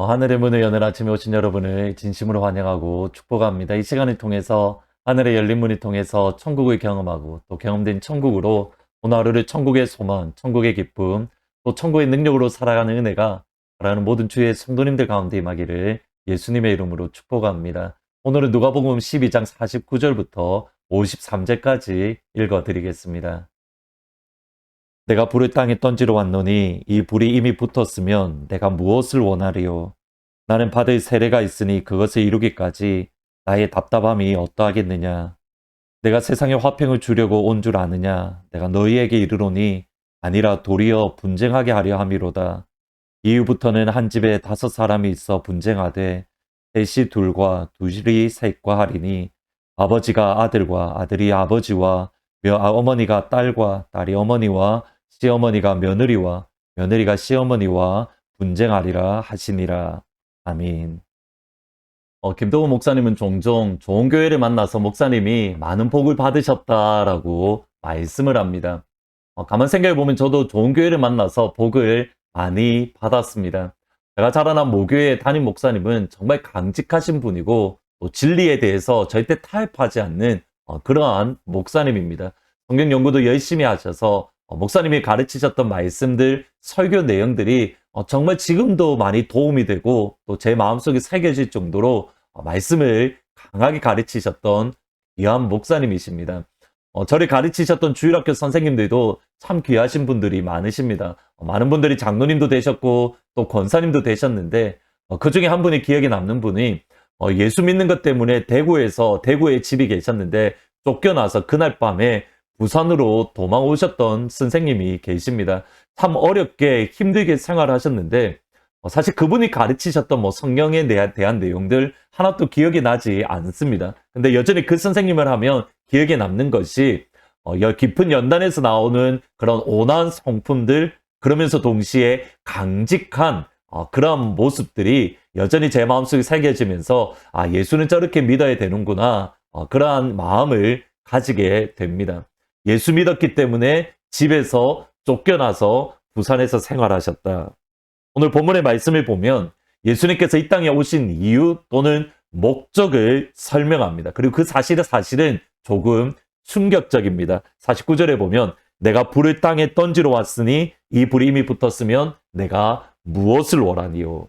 하늘의 문을 여는 아침에 오신 여러분을 진심으로 환영하고 축복합니다. 이 시간을 통해서 하늘의 열린 문을 통해서 천국을 경험하고 또 경험된 천국으로 오늘 하루를 천국의 소망, 천국의 기쁨, 또 천국의 능력으로 살아가는 은혜가 바라는 모든 주의 성도님들 가운데 임하기를 예수님의 이름으로 축복합니다. 오늘은 누가복음 12장 49절부터 53절까지 읽어드리겠습니다. 내가 불을 땅에 던지러 왔노니 이 불이 이미 붙었으면 내가 무엇을 원하리요? 나는 받을 세례가 있으니 그것을 이루기까지 나의 답답함이 어떠하겠느냐? 내가 세상에 화평을 주려고 온 줄 아느냐? 내가 너희에게 이르노니 아니라 도리어 분쟁하게 하려 함이로다. 이후부터는 한 집에 5사람이 있어 분쟁하되 셋이 둘과 둘이 셋과 하리니 아버지가 아들과 아들이 아버지와 어머니가 딸과 딸이 어머니와 시어머니가 며느리와 며느리가 시어머니와 분쟁하리라 하시니라. 아멘. 김동훈 목사님은 종종 좋은 교회를 만나서 목사님이 많은 복을 받으셨다라고 말씀을 합니다. 가만 생각해보면 저도 좋은 교회를 만나서 복을 많이 받았습니다. 제가 자라난 모교회 담임 목사님은 정말 강직하신 분이고 또 진리에 대해서 절대 타협하지 않는 그러한 목사님입니다. 성경 연구도 열심히 하셔서 목사님이 가르치셨던 말씀들, 설교 내용들이 정말 지금도 많이 도움이 되고 또 제 마음속에 새겨질 정도로 말씀을 강하게 가르치셨던 귀한 목사님이십니다. 저를 가르치셨던 주일학교 선생님들도 참 귀하신 분들이 많으십니다. 많은 분들이 장로님도 되셨고 또 권사님도 되셨는데 그 중에 한 분이 기억에 남는 분이 예수 믿는 것 때문에 대구에 집이 계셨는데 쫓겨나서 그날 밤에 부산으로 도망 오셨던 선생님이 계십니다. 참 어렵게 힘들게 생활하셨는데 사실 그분이 가르치셨던 성경에 대한 내용들 하나도 기억이 나지 않습니다. 근데 여전히 그 선생님을 하면 기억에 남는 것이 깊은 연단에서 나오는 그런 온화한 성품들, 그러면서 동시에 강직한 그런 모습들이 여전히 제 마음속에 새겨지면서 예수는 저렇게 믿어야 되는구나, 그러한 마음을 가지게 됩니다. 예수 믿었기 때문에 집에서 쫓겨나서 부산에서 생활하셨다. 오늘 본문의 말씀을 보면 예수님께서 이 땅에 오신 이유 또는 목적을 설명합니다. 그리고 그 사실은 조금 충격적입니다. 49절에 보면 내가 불을 땅에 던지러 왔으니 이 불이 이미 붙었으면 내가 무엇을 원하니요?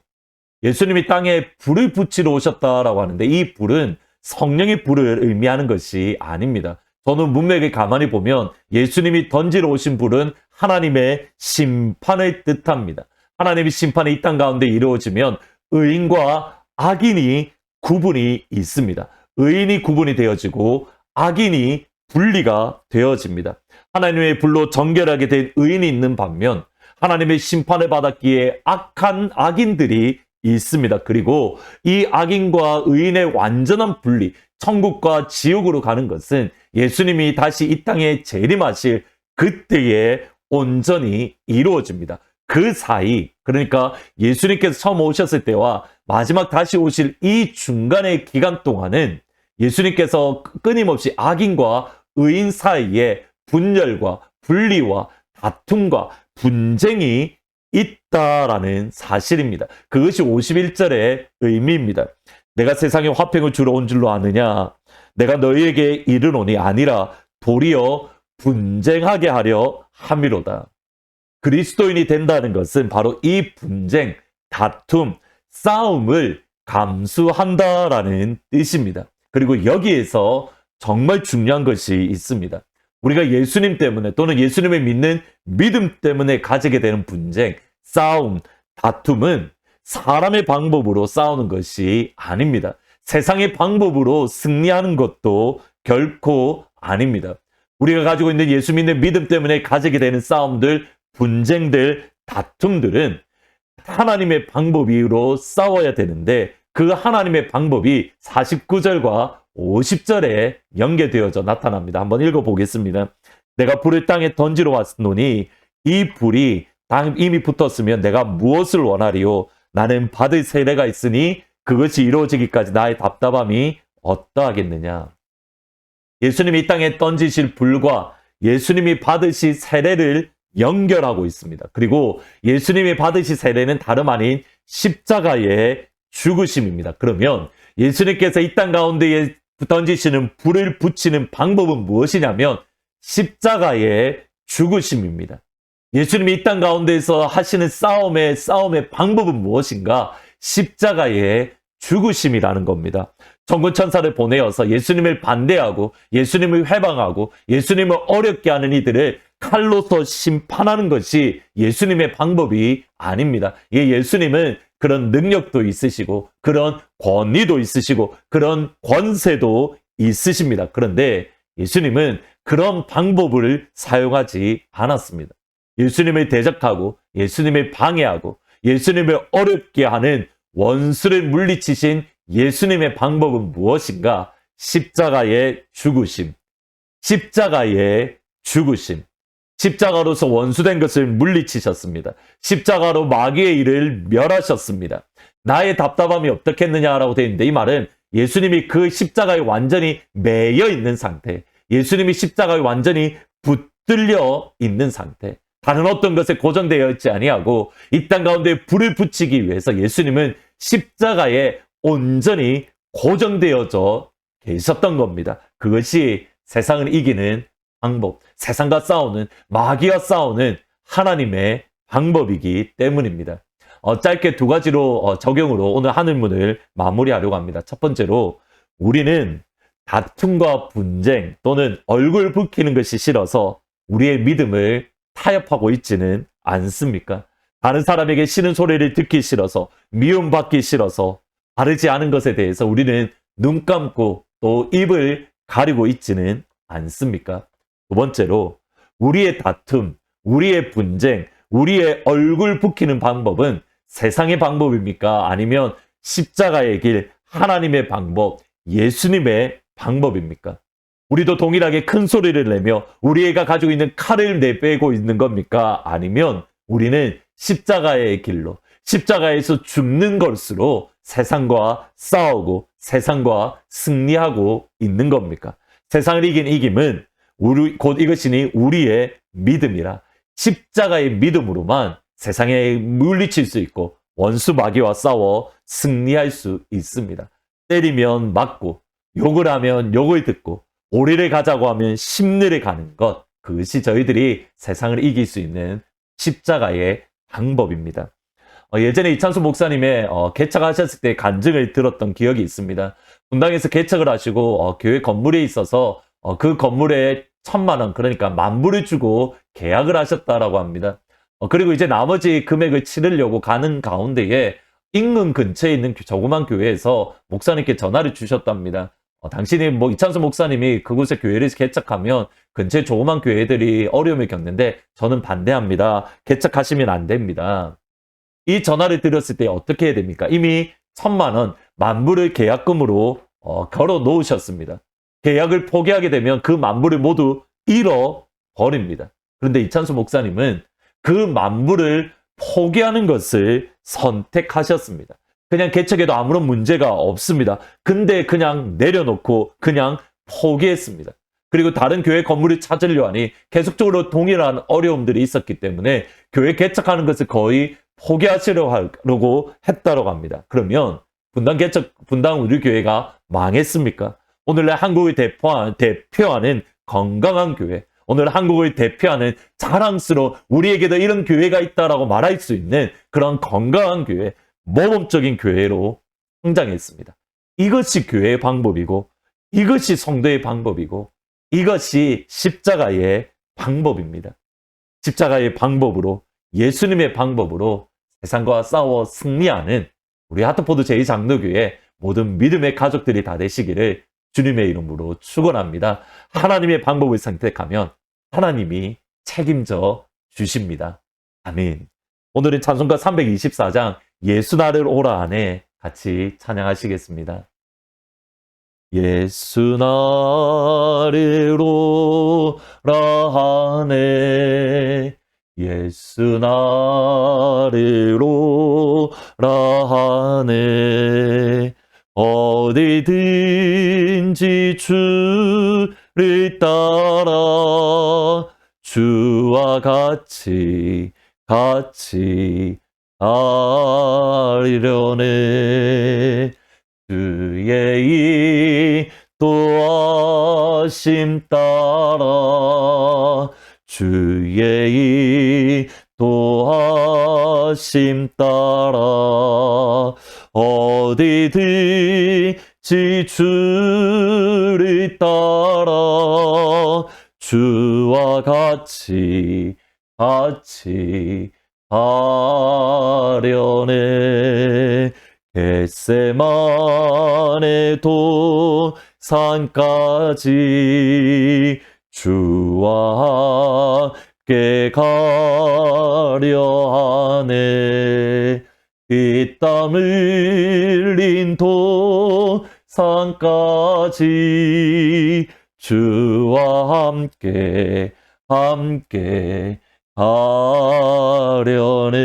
예수님이 땅에 불을 붙이러 오셨다라고 하는데 이 불은 성령의 불을 의미하는 것이 아닙니다. 저는 문맥을 가만히 보면 예수님이 던지러 오신 불은 하나님의 심판을 뜻합니다. 하나님의 심판이 이 땅 가운데 이루어지면 의인과 악인이 구분이 있습니다. 의인이 구분이 되어지고 악인이 분리가 되어집니다. 하나님의 불로 정결하게 된 의인이 있는 반면 하나님의 심판을 받았기에 악한 악인들이 있습니다. 그리고 이 악인과 의인의 완전한 분리, 천국과 지옥으로 가는 것은 예수님이 다시 이 땅에 재림하실 그때에 온전히 이루어집니다. 그 사이, 그러니까 예수님께서 처음 오셨을 때와 마지막 다시 오실 이 중간의 기간 동안은 예수님께서 끊임없이 악인과 의인 사이에 분열과 분리와 다툼과 분쟁이 있다라는 사실입니다. 그것이 51절의 의미입니다. 내가 세상에 화평을 주러 온 줄로 아느냐? 내가 너희에게 이르노니 아니라 도리어 분쟁하게 하려 함이로다. 그리스도인이 된다는 것은 바로 이 분쟁, 다툼, 싸움을 감수한다라는 뜻입니다. 그리고 여기에서 정말 중요한 것이 있습니다. 우리가 예수님 때문에 또는 예수님을 믿는 믿음 때문에 가지게 되는 분쟁, 싸움, 다툼은 사람의 방법으로 싸우는 것이 아닙니다. 세상의 방법으로 승리하는 것도 결코 아닙니다. 우리가 가지고 있는 예수 믿는 믿음 때문에 가지게 되는 싸움들, 분쟁들, 다툼들은 하나님의 방법으로 싸워야 되는데 그 하나님의 방법이 49절과 50절에 연계되어져 나타납니다. 한번 읽어보겠습니다. 내가 불을 땅에 던지러 왔노니 이 불이 땅에 이미 붙었으면 내가 무엇을 원하리요? 나는 받을 세례가 있으니 그것이 이루어지기까지 나의 답답함이 어떠하겠느냐? 예수님이 이 땅에 던지실 불과 예수님이 받으실 세례를 연결하고 있습니다. 그리고 예수님이 받으실 세례는 다름 아닌 십자가의 죽으심입니다. 그러면 예수님께서 이 땅 가운데에 던지시는 불을 붙이는 방법은 무엇이냐면 십자가의 죽으심입니다. 예수님이 이 땅 가운데에서 하시는 싸움의 방법은 무엇인가? 십자가의 죽으심이라는 겁니다. 천군 천사를 보내어서 예수님을 반대하고 예수님을 회방하고 예수님을 어렵게 하는 이들을 칼로서 심판하는 것이 예수님의 방법이 아닙니다. 예수님은 그런 능력도 있으시고 그런 권위도 있으시고 그런 권세도 있으십니다. 그런데 예수님은 그런 방법을 사용하지 않았습니다. 예수님을 대적하고 예수님을 방해하고 예수님을 어렵게 하는 원수를 물리치신 예수님의 방법은 무엇인가? 십자가의 죽으심. 십자가의 죽으심. 십자가로서 원수된 것을 물리치셨습니다. 십자가로 마귀의 일을 멸하셨습니다. 나의 답답함이 어떻겠느냐라고 되어 있는데 이 말은 예수님이 그 십자가에 완전히 매여 있는 상태, 예수님이 십자가에 완전히 붙들려 있는 상태, 다른 어떤 것에 고정되어 있지 아니하고 이 땅 가운데 불을 붙이기 위해서 예수님은 십자가에 온전히 고정되어져 계셨던 겁니다. 그것이 세상을 이기는 방법, 세상과 싸우는, 마귀와 싸우는 하나님의 방법이기 때문입니다. 짧게 두 가지로 적용으로 오늘 하늘문을 마무리하려고 합니다. 첫 번째로 우리는 다툼과 분쟁 또는 얼굴 붉히는 것이 싫어서 우리의 믿음을 타협하고 있지는 않습니까? 다른 사람에게 싫은 소리를 듣기 싫어서, 미움받기 싫어서 바르지 않은 것에 대해서 우리는 눈 감고 또 입을 가리고 있지는 않습니까? 두 번째로 우리의 다툼, 우리의 분쟁, 우리의 얼굴 붉히는 방법은 세상의 방법입니까? 아니면 십자가의 길, 하나님의 방법, 예수님의 방법입니까? 우리도 동일하게 큰 소리를 내며 우리가 가지고 있는 칼을 내빼고 있는 겁니까? 아니면 우리는 십자가의 길로, 십자가에서 죽는 것으로 세상과 싸우고 세상과 승리하고 있는 겁니까? 세상을 이긴 이김은 곧 이것이니 우리의 믿음이라 십자가의 믿음으로만 세상에 물리칠 수 있고 원수 마귀와 싸워 승리할 수 있습니다. 때리면 맞고 욕을 하면 욕을 듣고 오리를 가자고 하면 심리를 가는 것, 그것이 저희들이 세상을 이길 수 있는 십자가의 방법입니다. 예전에 이찬수 목사님의 개척하셨을 때 간증을 들었던 기억이 있습니다. 분당에서 개척을 하시고 교회 건물에 있어서 그 건물에 1,000만 원, 그러니까 10,000불을 주고 계약을 하셨다라고 합니다. 그리고 이제 나머지 금액을 치르려고 가는 가운데에 인근 근처에 있는 조그만 교회에서 목사님께 전화를 주셨답니다. 당신이 이찬수 목사님이 그곳에 교회를 개척하면 근처에 조그만 교회들이 어려움을 겪는데 저는 반대합니다. 개척하시면 안 됩니다. 이 전화를 드렸을 때 어떻게 해야 됩니까? 이미 1,000만 원, 10,000불을 계약금으로 걸어 놓으셨습니다. 계약을 포기하게 되면 그 10,000불을 모두 잃어버립니다. 그런데 이찬수 목사님은 그 10,000불을 포기하는 것을 선택하셨습니다. 그냥 개척에도 아무런 문제가 없습니다. 근데 그냥 내려놓고 그냥 포기했습니다. 그리고 다른 교회 건물을 찾으려 하니 계속적으로 동일한 어려움들이 있었기 때문에 교회 개척하는 것을 거의 포기하시려고 했다고 합니다. 그러면 분당 우리 교회가 망했습니까? 오늘날 한국을 대표하는 건강한 교회, 오늘 한국을 대표하는 자랑스러운 우리에게도 이런 교회가 있다라고 말할 수 있는 그런 건강한 교회, 모범적인 교회로 성장했습니다. 이것이 교회의 방법이고 이것이 성도의 방법이고 이것이 십자가의 방법입니다. 십자가의 방법으로 예수님의 방법으로 세상과 싸워 승리하는 우리 하트포드 제2장로교회 모든 믿음의 가족들이 다 되시기를 주님의 이름으로 축원합니다. 하나님의 방법을 선택하면 하나님이 책임져 주십니다. 아멘. 오늘은 찬송가 324장 예수 나를 오라 하네 같이 찬양하시겠습니다. 예수 나를 오라 하네 예수 나를 오라 하네 어디든지 주를 따라 주와 같이 달리라 하려네. 주의 인도하심 따라 주의 인도하심 따라 어디든지 주를 따라 주와 같이 하려네. 겟세마네 도산까지 주와 함께 가려 하네. 이 땀 흘린 도산까지 주와 함께 가려네.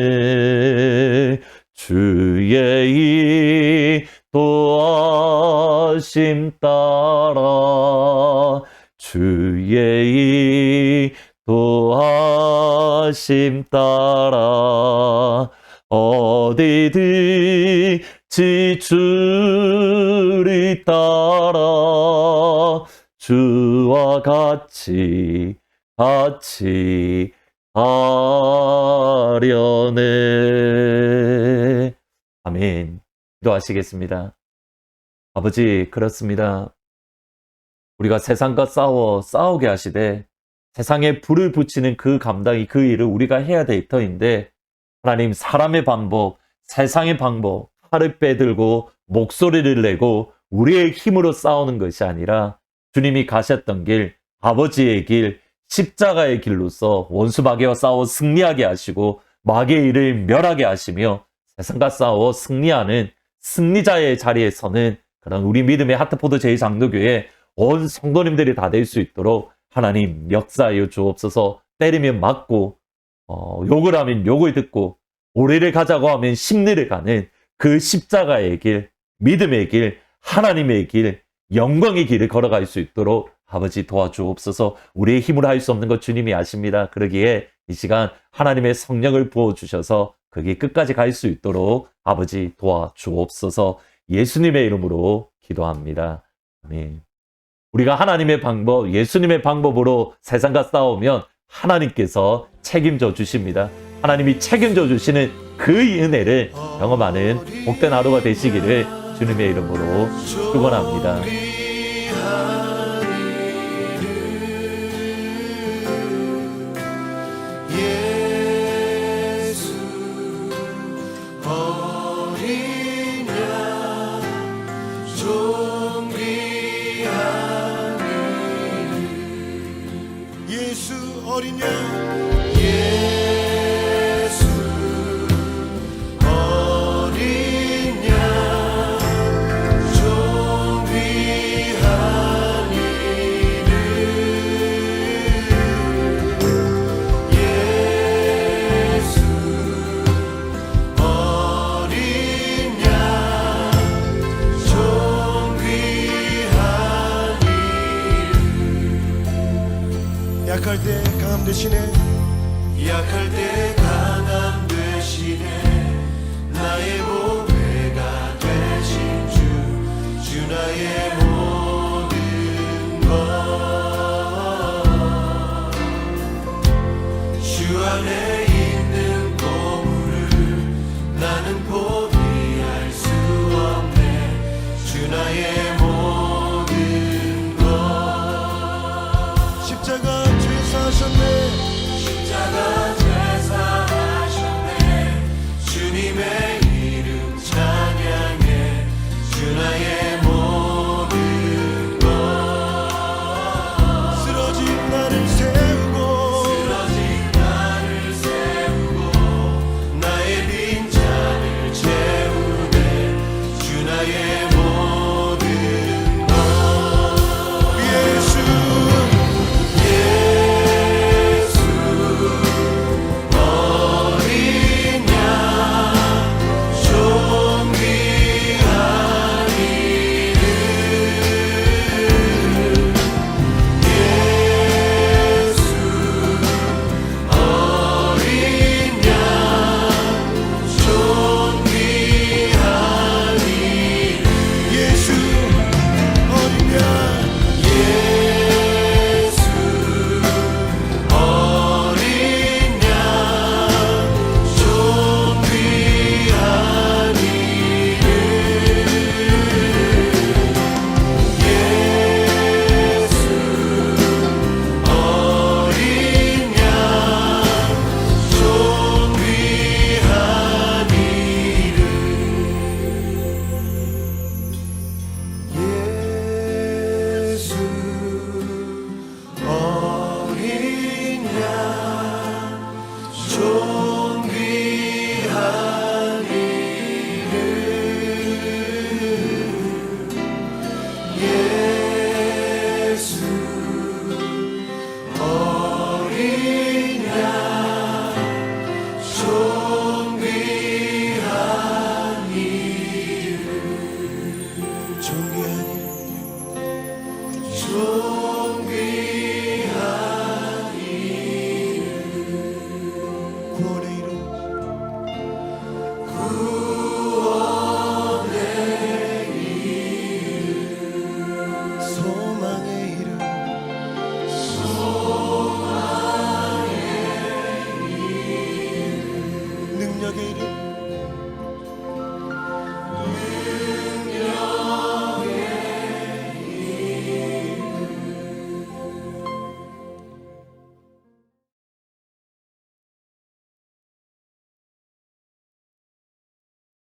주의 인도하심 따라 주의 인도하심 따라 어디든지 주를 따라 주와 같이 하려네. 아멘. 기도하시겠습니다. 아버지, 그렇습니다. 우리가 세상과 싸우게 하시되 세상에 불을 붙이는 그 감당이 그 일을 우리가 해야 될 터인데 하나님, 사람의 방법, 세상의 방법, 칼을 빼들고 목소리를 내고 우리의 힘으로 싸우는 것이 아니라 주님이 가셨던 길, 아버지의 길, 십자가의 길로서 원수 마귀와 싸워 승리하게 하시고 마귀의 일을 멸하게 하시며 세상과 싸워 승리하는 승리자의 자리에 서는 그런 우리 믿음의 하트포드 제2장로교회 온 성도님들이 다 될 수 있도록 하나님 역사하여 주옵소서. 때리면 맞고 욕을 하면 욕을 듣고 오래를 가자고 하면 심리를 가는 그 십자가의 길, 믿음의 길, 하나님의 길, 영광의 길을 걸어갈 수 있도록 아버지 도와주옵소서. 우리의 힘으로 할 수 없는 것 주님이 아십니다. 그러기에 이 시간 하나님의 성령을 부어주셔서 그게 끝까지 갈 수 있도록 아버지 도와주옵소서. 예수님의 이름으로 기도합니다. 아멘. 우리가 하나님의 방법, 예수님의 방법으로 세상과 싸우면 하나님께서 책임져 주십니다. 하나님이 책임져 주시는 그 은혜를 경험하는 복된 하루가 되시기를 주님의 이름으로 축원합니다. 어린 양 예수 어린 양 좀 귀한 이름 예수 어린 양 좀 귀한 이름 약할 때 강함 대신에 약할 때